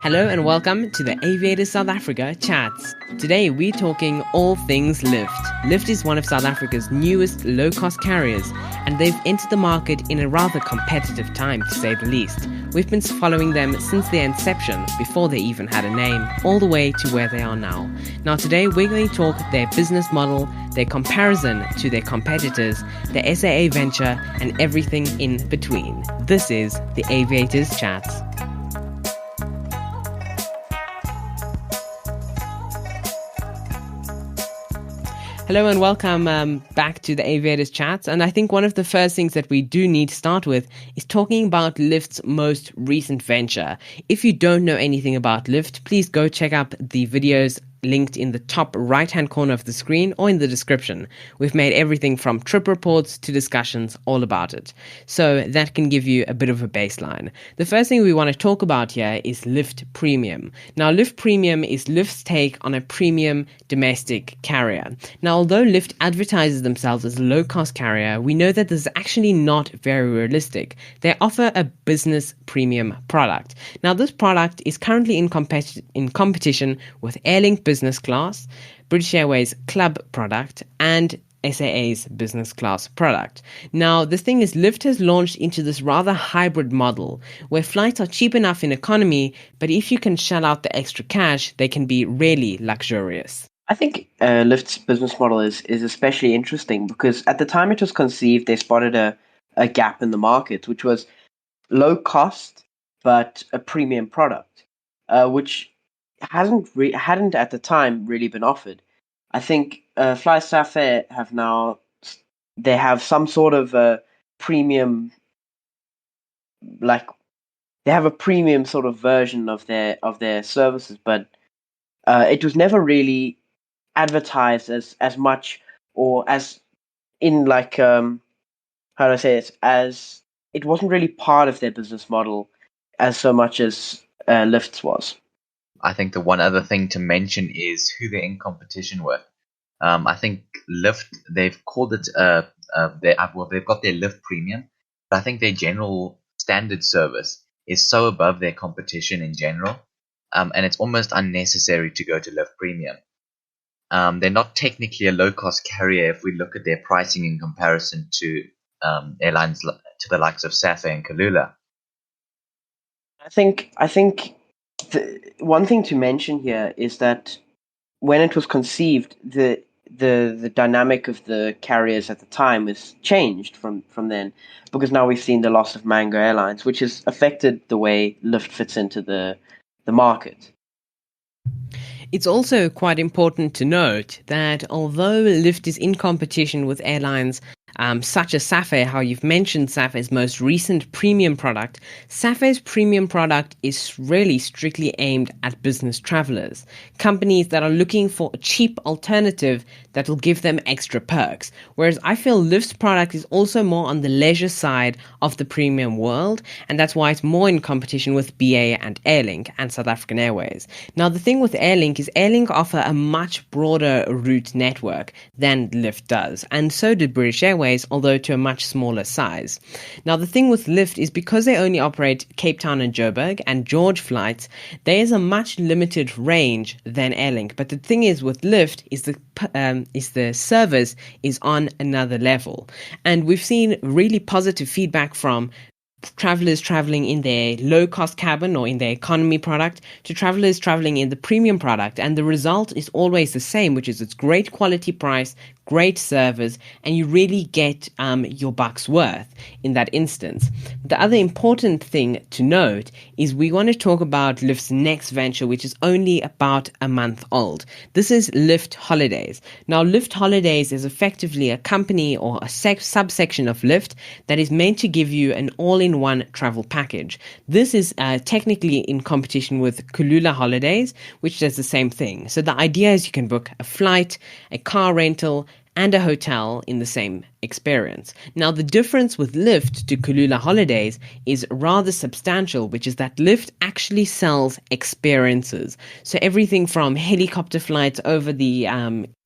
Hello and welcome to the Aviators South Africa Chats. Today we're talking all things Lyft. Lyft is one of South Africa's newest low-cost carriers, and they've entered the market in a rather competitive time, to say the least. We've been following them since their inception, before they even had a name, all the way to where they are now. Now today we're going to talk their business model, their comparison to their competitors, their SAA venture, and everything in between. This is the Aviators Chats. Hello and welcome back to the Aviators Chats. And I think one of the first things that we do need to start with is talking about Lyft's most recent venture. If you don't know anything about Lyft, please go check out the videos linked in the top right-hand corner of the screen or in the description. We've made everything from trip reports to discussions all about it. So that can give you a bit of a baseline. The first thing we want to talk about here is Lyft Premium. Now, Lyft Premium is Lyft's take on a premium domestic carrier. Now, although Lyft advertises themselves as a low-cost carrier, we know that this is actually not very realistic. They offer a business premium product. Now, this product is currently in competition with Airline Business Class, British Airways Club product, and SAA's business class product. Now, the thing is, Lyft has launched into this rather hybrid model where flights are cheap enough in economy, but if you can shell out the extra cash, they can be really luxurious. I think Lyft's business model is especially interesting because at the time it was conceived, they spotted a gap in the market, which was low cost but a premium product, which hadn't at the time really been offered. I think Fly Safair they have some sort of a premium, like they have a premium sort of version of their services, but it was never really advertised as much or as in like how do I say it, as it wasn't really part of their business model as so much as Lyft's was. I think the one other thing to mention is who they're in competition with. I think Lyft, they've called it they've got their Lyft Premium, but I think their general standard service is so above their competition in general, and it's almost unnecessary to go to Lyft Premium. They're not technically a low-cost carrier if we look at their pricing in comparison to airlines to the likes of Safair and Kulula. I think the one thing to mention here is that when it was conceived, the dynamic of the carriers at the time has changed from then, because now we've seen the loss of Mango Airlines, which has affected the way Lyft fits into the market. It's also quite important to note that although Lyft is in competition with airlines such as Safair, how you've mentioned Safair's most recent premium product, Safair's premium product is really strictly aimed at business travelers, companies that are looking for a cheap alternative that will give them extra perks. Whereas I feel Lyft's product is also more on the leisure side of the premium world, and that's why it's more in competition with BA and Airlink and South African Airways. Now, the thing with Airlink is Airlink offer a much broader route network than Lyft does, and so did British Airways, although to a much smaller size. Now, the thing with Lyft is because they only operate Cape Town and Joburg and George flights, there is a much limited range than Airlink. But the thing is with Lyft is the service is on another level. And we've seen really positive feedback from travelers traveling in their low-cost cabin or in their economy product to travelers traveling in the premium product, and the result is always the same, which is it's great quality price, great service, and you really get your buck's worth in that instance. The other important thing to note is we want to talk about Lyft's next venture, which is only about a month old. This is Lyft Holidays. Now, Lyft Holidays is effectively a company or a subsection of Lyft that is meant to give you an all-in-one travel package. This is technically in competition with Kulula Holidays, which does the same thing. So the idea is you can book a flight, a car rental, and a hotel in the same experience. Now, the difference with Lyft to Kulula Holidays is rather substantial, which is that Lyft actually sells experiences. So everything from helicopter flights over the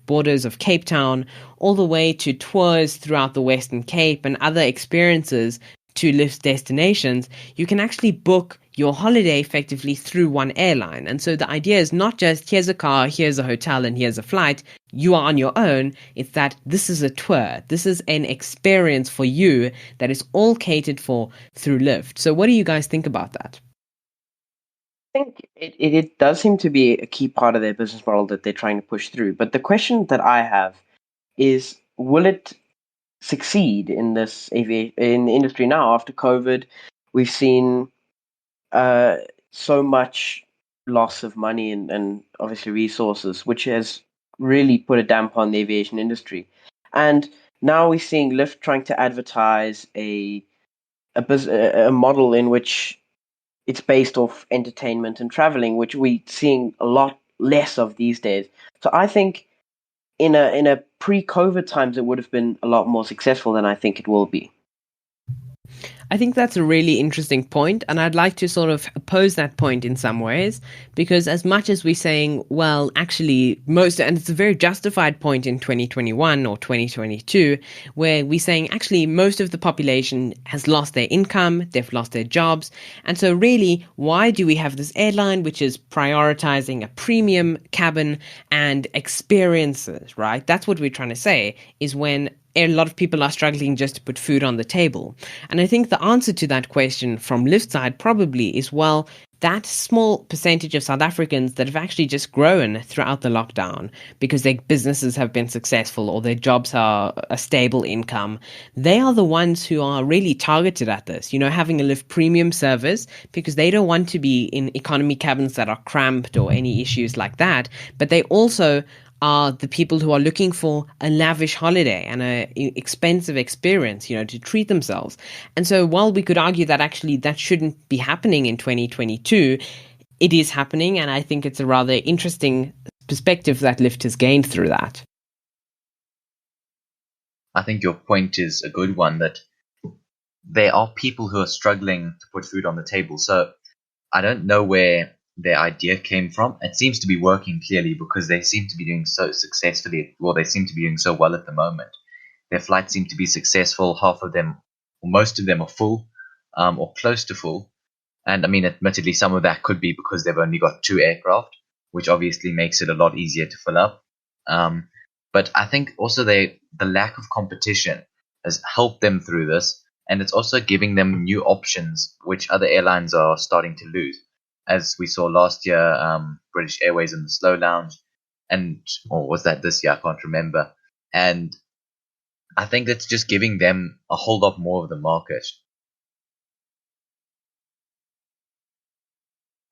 borders of Cape Town all the way to tours throughout the Western Cape and other experiences to Lyft destinations, you can actually book your holiday effectively through one airline. And so the idea is not just here's a car, here's a hotel, and here's a flight. You are on your own. It's that this is a tour. This is an experience for you that is all catered for through Lyft. So what do you guys think about that? I think it does seem to be a key part of their business model that they're trying to push through. But the question that I have is, will it succeed in this in the industry now after COVID? We've seen uh, so much loss of money and obviously resources, which has really put a damp on the aviation industry. And now we're seeing Lyft trying to advertise a model in which it's based off entertainment and traveling, which we're seeing a lot less of these days. So I think in a pre-COVID times, it would have been a lot more successful than I think it will be. I think that's a really interesting point, and I'd like to sort of oppose that point in some ways, because as much as we're saying, well, actually, and it's a very justified point in 2021 or 2022, where we're saying, actually, most of the population has lost their income, they've lost their jobs, and so really, why do we have this airline which is prioritizing a premium cabin and experiences, right? That's what we're trying to say, is when a lot of people are struggling just to put food on the table. And I think the answer to that question from Lyft's side probably is, well, that small percentage of South Africans that have actually just grown throughout the lockdown because their businesses have been successful or their jobs are a stable income, they are the ones who are really targeted at this, having a Lyft premium service, because they don't want to be in economy cabins that are cramped or any issues like that. But they also are the people who are looking for a lavish holiday and an expensive experience, to treat themselves. And so while we could argue that actually that shouldn't be happening in 2022, it is happening. And I think it's a rather interesting perspective that Lyft has gained through that. I think your point is a good one, that there are people who are struggling to put food on the table. So I don't know where their idea came from. It seems to be working clearly because they seem to be doing so successfully. Well, they seem to be doing so well at the moment. Their flights seem to be successful. Half of them, or most of them, are full, or close to full. And I mean, admittedly, some of that could be because they've only got 2 aircraft, which obviously makes it a lot easier to fill up. But I think also the lack of competition has helped them through this, and it's also giving them new options, which other airlines are starting to lose. As we saw last year, British Airways in the slow lounge, or was that this year? I can't remember. And I think it's just giving them a whole lot more of the market.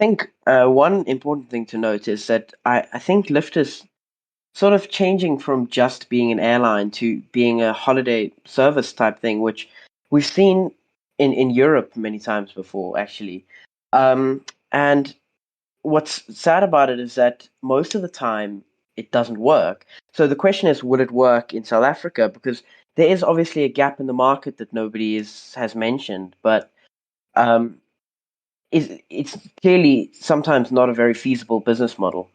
I think one important thing to note is that I think Lyft is sort of changing from just being an airline to being a holiday service type thing, which we've seen in Europe many times before, actually. And what's sad about it is that most of the time it doesn't work. So the question is, will it work in South Africa? Because there is obviously a gap in the market that nobody has mentioned, but um, it's clearly sometimes not a very feasible business model.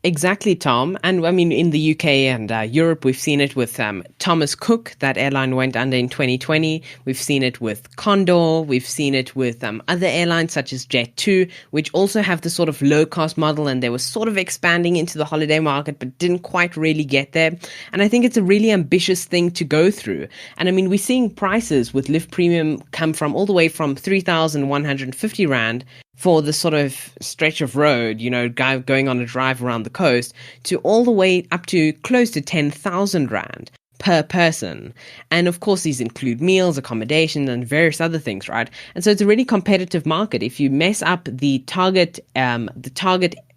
Exactly, Tom. And I mean, in the UK and Europe, we've seen it with Thomas Cook. That airline went under in 2020. We've seen it with Condor. We've seen it with other airlines such as Jet2, which also have the sort of low-cost model, and they were sort of expanding into the holiday market, but didn't quite really get there. And I think it's a really ambitious thing to go through. And I mean, we're seeing prices with Lyft Premium come from all the way from 3,150 Rand for the sort of stretch of road, going on a drive around the coast, to all the way up to close to 10,000 Rand per person. And of course, these include meals, accommodation, and various other things, right? And so it's a really competitive market. If you mess up the target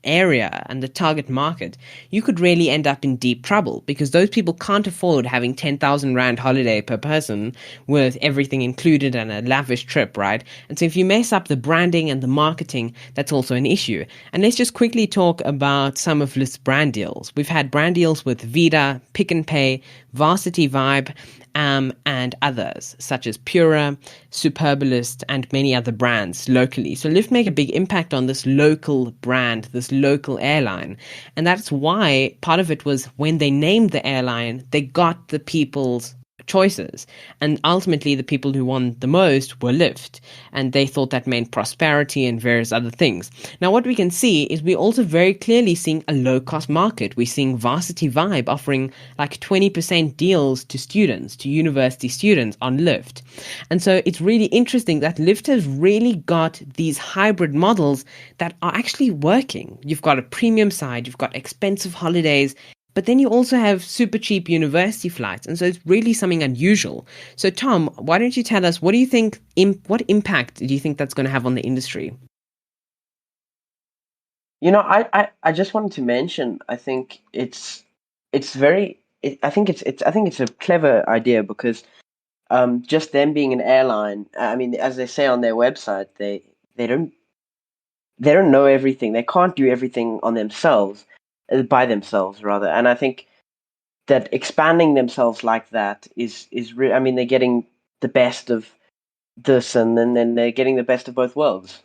area and the target market, you could really end up in deep trouble, because those people can't afford having 10,000 Rand holiday per person with everything included and a lavish trip, right? And so if you mess up the branding and the marketing, that's also an issue. And let's just quickly talk about some of Lyft's brand deals. We've had brand deals with Vida, Pick n Pay, Varsity Vibe, and others such as Pura, Superbalist, and many other brands locally. So Lyft make a big impact on this local brand, this local airline. And that's why part of it was when they named the airline, they got the people's choices. And ultimately, the people who won the most were Lyft, and they thought that meant prosperity and various other things. Now, what we can see is we're also very clearly seeing a low-cost market. We're seeing Varsity Vibe offering like 20% deals to students, to university students on Lyft. And so it's really interesting that Lyft has really got these hybrid models that are actually working. You've got a premium side, you've got expensive holidays, but then you also have super cheap university flights. And so it's really something unusual. So Tom, why don't you tell us, what do you think, what impact do you think that's going to have on the industry? I just wanted to mention, I think I think it's a clever idea because just them being an airline, I mean, as they say on their website, they don't they don't know everything. They can't do everything on themselves, by themselves rather. And I think that expanding themselves like that I mean, they're getting the best of this, and then they're getting the best of both worlds.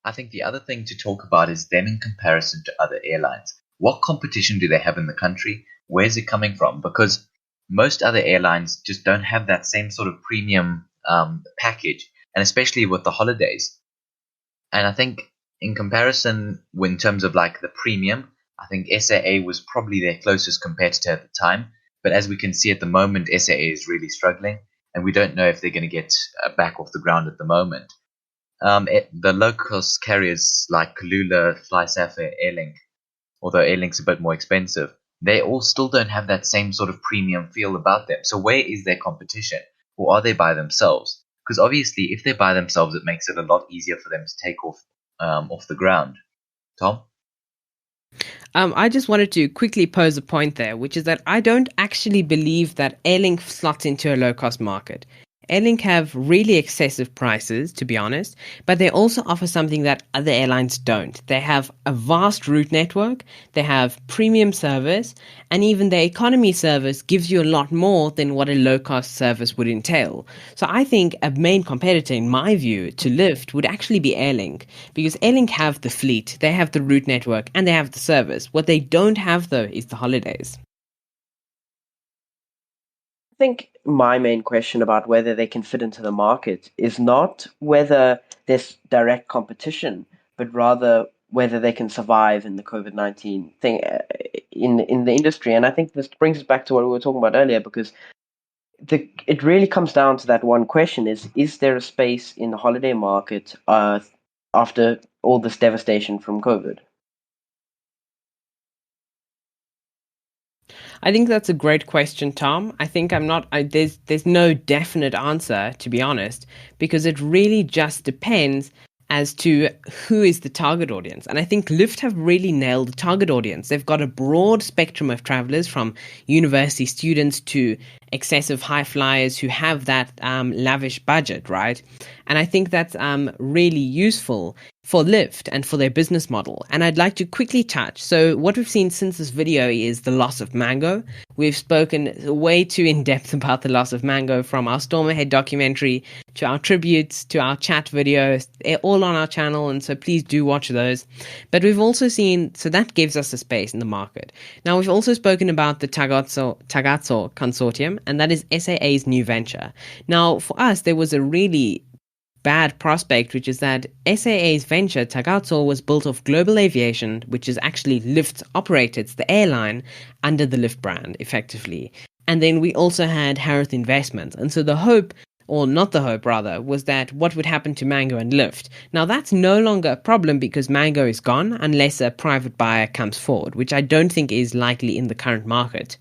I think the other thing to talk about is them in comparison to other airlines. What competition do they have in the country? Where's it coming from? Because most other airlines just don't have that same sort of premium package, and especially with the holidays. And I think in comparison, in terms of like the premium, I think SAA was probably their closest competitor at the time. But as we can see at the moment, SAA is really struggling, and we don't know if they're going to get back off the ground at the moment. The low-cost carriers like Kalula, FlySafair, Airlink, although Airlink's a bit more expensive, they all still don't have that same sort of premium feel about them. So where is their competition? Or are they by themselves? Because obviously, if they're by themselves, it makes it a lot easier for them to take off the ground. Tom? I just wanted to quickly pose a point there, which is that I don't actually believe that Airlink slots into a low-cost market. Airlink have really excessive prices, to be honest, but they also offer something that other airlines don't. They have a vast route network, they have premium service, and even their economy service gives you a lot more than what a low-cost service would entail. So I think a main competitor, in my view, to Lyft would actually be Airlink, because Airlink have the fleet, they have the route network, and they have the service. What they don't have, though, is the holidays. I think my main question about whether they can fit into the market is not whether there's direct competition, but rather whether they can survive in the COVID-19 thing, in the industry. And I think this brings us back to what we were talking about earlier, because it really comes down to that one question: is there a space in the holiday market after all this devastation from COVID? I think that's a great question, Tom. I think I'm not. There's no definite answer, to be honest, because it really just depends as to who is the target audience. And I think Lyft have really nailed the target audience. They've got a broad spectrum of travelers, from university students to excessive high flyers who have that lavish budget, right? And I think that's really useful for Lyft and for their business model. And I'd like to quickly touch. So what we've seen since this video is the loss of Mango. We've spoken way too in depth about the loss of Mango, from our Storm Ahead documentary to our tributes to our chat videos. They're all on our channel, and so please do watch those. But we've also seen, so that gives us a space in the market. Now we've also spoken about the Tagazo Consortium, and that is SAA's new venture. Now for us, there was a really bad prospect, which is that SAA's venture, Tagazo, was built off Global Aviation, which is actually Lyft operated, the airline, under the Lyft brand, effectively. And then we also had Harith Investments. And so the hope, or not the hope rather, was that what would happen to Mango and Lyft. Now that's no longer a problem because Mango is gone unless a private buyer comes forward, which I don't think is likely in the current market.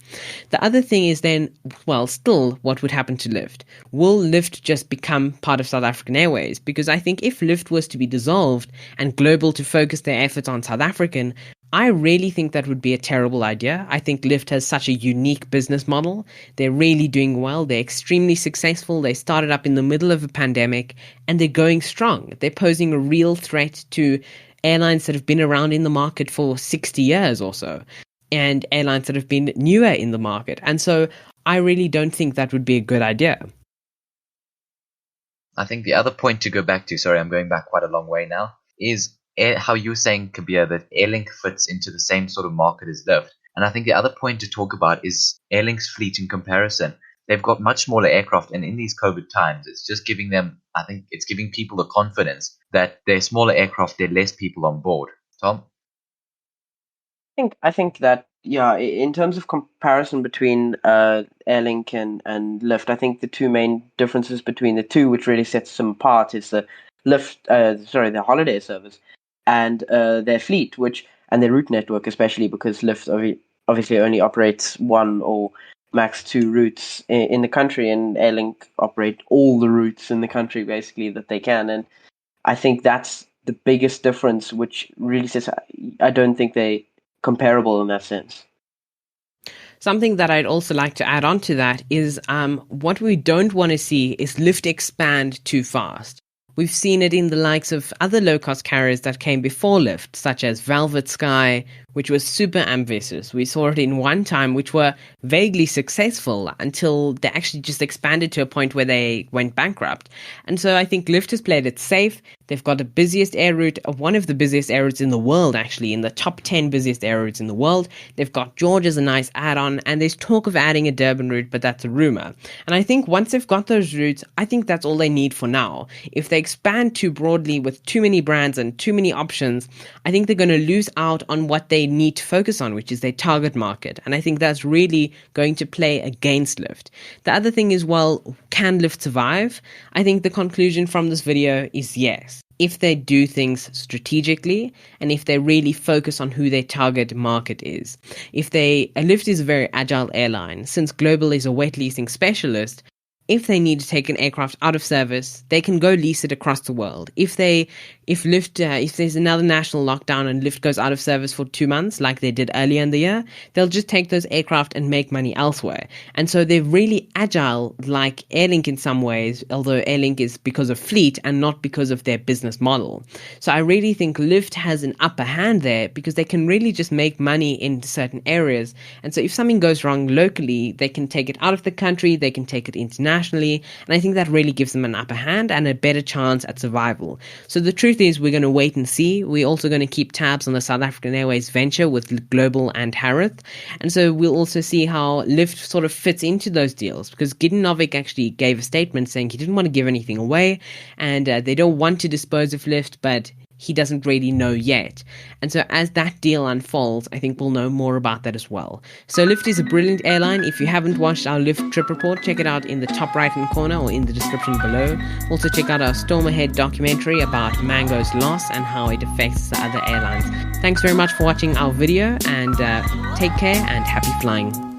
The other thing is then, well, still, what would happen to Lyft? Will Lyft just become part of South African Airways? Because I think if Lyft was to be dissolved and Global to focus their efforts on South African, I really think that would be a terrible idea. I think Lyft has such a unique business model. They're really doing well. They're extremely successful. They started up in the middle of a pandemic and they're going strong. They're posing a real threat to airlines that have been around in the market for 60 years or so, and airlines that have been newer in the market. And so I really don't think that would be a good idea. I think the other point to go back to, sorry, I'm going back quite a long way now, is how you were saying, Kabir, that Airlink fits into the same sort of market as Lyft. And I think the other point to talk about is Airlink's fleet in comparison. They've got much smaller aircraft, and in these COVID times, it's just giving them, I think it's giving people the confidence that they're smaller aircraft, there are less people on board. Tom? I think that, yeah, in terms of comparison between Airlink and Lyft, I think the two main differences between the two, which really sets them apart, is the the holiday service, and their fleet, which and their route network, especially because Lyft obviously only operates one or max two routes in the country, and Airlink operate all the routes in the country basically that they can, and I think that's the biggest difference, which really says I don't think they comparable in that sense. Something that I'd also like to add on to that is what we don't want to see is Lyft expand too fast. We've seen it in the likes of other low-cost carriers that came before Lyft, such as Velvet Sky, which was super ambitious. We saw it in one time, which were vaguely successful until they actually just expanded to a point where they went bankrupt. And so I think Lyft has played it safe. They've got the busiest air route, one of the busiest air routes in the world, actually, in the top 10 busiest air routes in the world. They've got George as a nice add-on, and there's talk of adding a Durban route, but that's a rumor. And I think once they've got those routes, I think that's all they need for now. If they expand too broadly with too many brands and too many options, I think they're going to lose out on what they need to focus on, which is their target market. And I think that's really going to play against Lyft. The other thing is, well, can Lyft survive? I think the conclusion from this video is yes. If they do things strategically and if they really focus on who their target market is. Lyft is a very agile airline. Since Global is a wet leasing specialist, if they need to take an aircraft out of service, they can go lease it across the world. If there's another national lockdown and Lyft goes out of service for 2 months, like they did earlier in the year, they'll just take those aircraft and make money elsewhere. And so they're really agile, like Airlink in some ways, although Airlink is because of fleet and not because of their business model. So I really think Lyft has an upper hand there because they can really just make money in certain areas. And so if something goes wrong locally, they can take it out of the country, they can take it internationally, and I think that really gives them an upper hand and a better chance at survival. So the truth is, we're going to wait and see. We're also going to keep tabs on the South African Airways venture with Global and Harith, and so we'll also see how Lyft sort of fits into those deals, because Gideon Novick actually gave a statement saying he didn't want to give anything away, and they don't want to dispose of Lyft, but he doesn't really know yet. And so as that deal unfolds, I think we'll know more about that as well. So Lyft is a brilliant airline. If you haven't watched our Lyft trip report, check it out in the top right hand corner or in the description below. Also check out our Storm Ahead documentary about Mango's loss and how it affects the other airlines. Thanks very much for watching our video, and take care and happy flying.